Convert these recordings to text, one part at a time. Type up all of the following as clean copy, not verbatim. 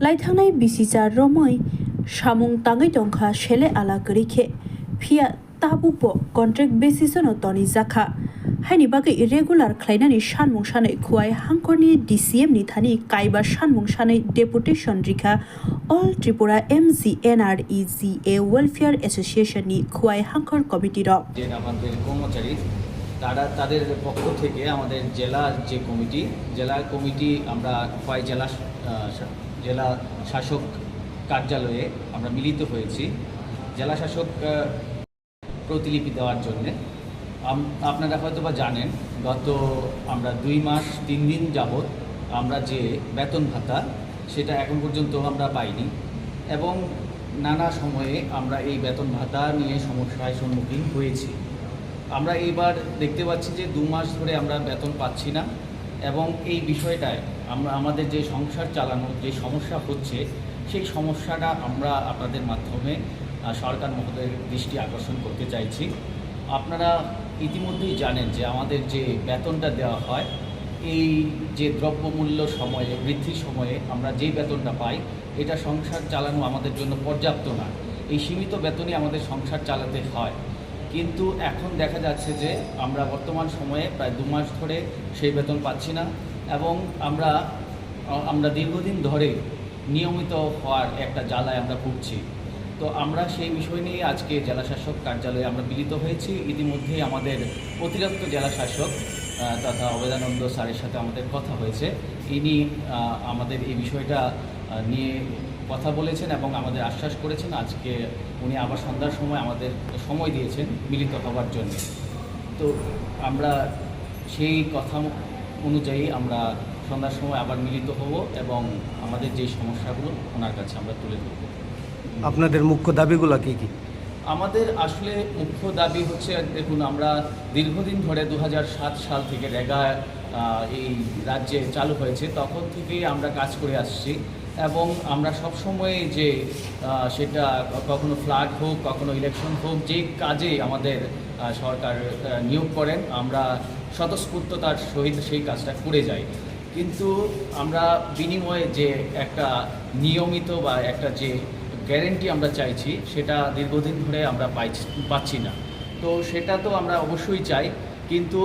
लाइथांनाय बिसिजा रमै सामुं ताङै दंखा सेले आला गरिखे फिया ताबुपो कन्ट्रेक्ट बेसिसनो तनि जाखा हायनि बागै रेगुलार ख्लायनानै सानमुं सानै खुवाय हांखरनि डिसिएम नि थानि काइबा सानमुं सानै डेपुटेशन रिखा अल त्रिपुरा MGNREGA वेलफेयर एसोसिएशन नि खुवाय हांखर कमिटी र আমাদের কর্মচারী তাদের পক্ষ থেকে আমাদের জেলার যে জেলা কমিটি আমরা খোয়াই জেলা শাসক কার্যালয়ে আমরা মিলিত হয়েছি জেলা শাসক প্রতিলিপি দেওয়ার জন্য। আপনারা হয়তো বা জানেন গত আমরা 2 মাস 3 দিন যাবৎ আমরা যে বেতন ভাতা সেটা এখন পর্যন্ত আমরা পাইনি এবং নানা সময়ে আমরা এই বেতন ভাতা নিয়ে সমস্যার সম্মুখীন হয়েছি। আমরা এইবার দেখতে পাচ্ছি যে 2 মাস ধরে আমরা বেতন পাচ্ছি না এবং এই বিষয়টায় আমরা আমাদের যে সংসার চালানোর যে সমস্যা হচ্ছে সেই সমস্যাটা আমরা আপনাদের মাধ্যমে সরকার মহোদয়ের দৃষ্টি আকর্ষণ করতে চাইছি। আপনারা ইতিমধ্যেই জানেন যে আমাদের যে বেতনটা দেওয়া হয় এই যে দ্রব্যমূল্য সময়ে বৃদ্ধির সময়ে আমরা যেই বেতনটা পাই এটা সংসার চালানো আমাদের জন্য পর্যাপ্ত না। এই সীমিত বেতনই আমাদের সংসার চালাতে হয়, কিন্তু এখন দেখা যাচ্ছে যে আমরা বর্তমান সময়ে প্রায় 2 মাস ধরে সেই বেতন পাচ্ছি না এবং আমরা দীর্ঘদিন ধরে নিয়মিত হওয়ার একটা জ্বালায় আমরা ভুগছি। তো আমরা সেই বিষয় নিয়ে আজকে জেলা শাসক কার্যালয়ে আমরা মিলিত হয়েছি। ইতিমধ্যেই আমাদের অতিরিক্ত জেলা শাসক তথা অবেদানন্দ স্যারের সাথে আমাদের কথা হয়েছে। ইনি আমাদের এই বিষয়টা নিয়ে কথা বলেছেন এবং আমাদের আশ্বাস করেছেন আজকে উনি আবার সন্ধ্যার সময় আমাদের সময় দিয়েছেন মিলিত হওয়ার জন্য। তো আমরা সেই কথা অনুযায়ী আমরা সন্ধ্যার সময় আবার মিলিত হব এবং আমাদের যে সমস্যাগুলো ওনার কাছে আমরা তুলে ধরব। আপনাদের মুখ্য দাবিগুলো কী কী? আমাদের আসলে মুখ্য দাবি হচ্ছে, দেখুন আমরা দীর্ঘদিন ধরে 2007 সাল থেকে রেগা এই রাজ্যে চালু হয়েছে, তখন থেকেই আমরা কাজ করে আসছি এবং আমরা সবসময় যে সেটা কখনো ফ্লাড হোক কখনো ইলেকশন হোক যে কাজে আমাদের সরকার নিয়োগ করেন আমরা স্বতঃস্ফূর্ততার সহিত সেই কাজটা করে যাই, কিন্তু আমরা বিনিময়ে যে একটা নিয়মিত বা একটা যে গ্যারেন্টি আমরা চাইছি সেটা দীর্ঘদিন ধরে আমরা পাচ্ছি না। তো সেটা তো আমরা অবশ্যই চাই, কিন্তু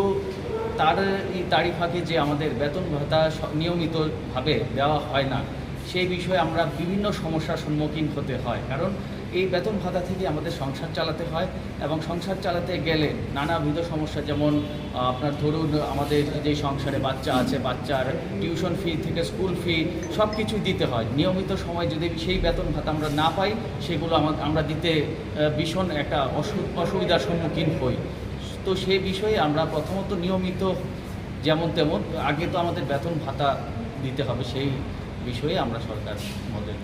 তারই ফাঁকে যে আমাদের বেতন ভাতা নিয়মিতভাবে দেওয়া হয় না সেই বিষয়ে আমরা বিভিন্ন সমস্যার সম্মুখীন হতে হয়। কারণ এই বেতন ভাতা থেকে আমাদের সংসার চালাতে হয় এবং সংসার চালাতে গেলে নানাবিধ সমস্যা, যেমন আপনার ধরুন আমাদের যে সংসারে বাচ্চা আছে বাচ্চার টিউশন ফি থেকে স্কুল ফি সব কিছুই দিতে হয়। নিয়মিত সময় যদি সেই বেতন ভাতা আমরা না পাই সেগুলো আমরা দিতে ভীষণ একটা অসুবিধার সম্মুখীন হই। তো সেই বিষয়ে আমরা প্রথমত নিয়মিত যেমন তেমন আগে তো আমাদের বেতন ভাতা দিতে হবে, সেই বিষয়ে আমরা সরকার মধ্যে